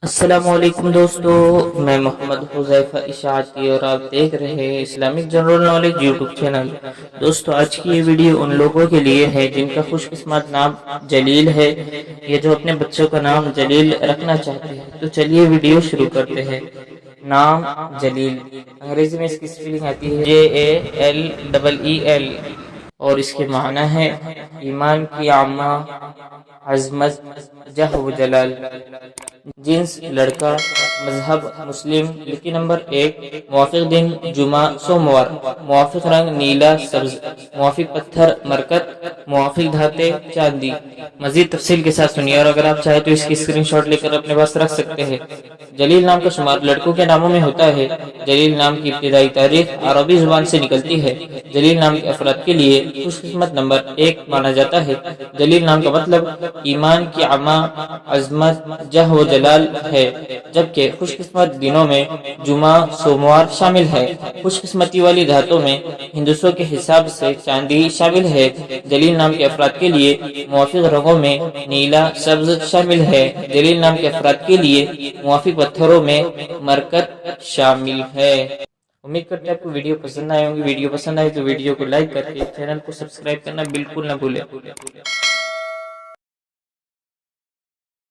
السلام علیکم دوستو، میں محمد حذیفہ اشاعتی اور آپ دیکھ رہے ہیں Islamic general knowledge YouTube channel. دوستو آج کی یہ ویڈیو ان لوگوں کے لیے ہے جن کا خوش قسمت نام جلیل ہے، یہ جو اپنے بچوں کا نام جلیل رکھنا چاہتے ہیں۔ تو چلیے ویڈیو شروع کرتے ہیں۔ نام جلیل، انگریزی میں اس کی سپیلنگ آتی ہے JALEEL، اور اس کے معنی ہے ایمان کی عامہ، عظمت، جہ و جلال۔ جنس لڑکا، مذہب مسلم، لکی نمبر 1، موافق دن جمعہ سوموار، موافق رنگ نیلا سبز، موافق پتھر مرکت، موافق دھاتے چاندی۔ مزید تفصیل کے ساتھ سنیے، اور اگر آپ چاہیں تو اس کی اسکرین شاٹ لے کر اپنے پاس رکھ سکتے ہیں۔ جلیل نام کا شمار لڑکوں کے ناموں میں ہوتا ہے۔ جلیل نام کی ابتدائی تاریخ عربی زبان سے نکلتی ہے۔ جلیل نام کے افراد کے لیے خوش قسمت نمبر 1 مانا جاتا ہے۔ جلیل نام کا مطلب ایمان کی عامہ، عظمت، جہ و جلال ہے، جبکہ خوش قسمت دنوں میں جمعہ سوموار شامل ہے۔ خوش قسمتی والی دھاتوں میں ہندسوں کے حساب سے چاندی شامل ہے۔ جلیل نام کے افراد کے لیے موافق رنگوں میں نیلا سبز شامل ہے۔ جلیل نام کے افراد کے لیے موافق پتھروں میں مرکت شامل ہے۔ امید کرتے ہیں آپ کو ویڈیو پسند آئے ہوں گی۔ ویڈیو پسند آئے تو ویڈیو کو لائک کر کے چینل کو سبسکرائب کرنا بالکل نہ بھولیں۔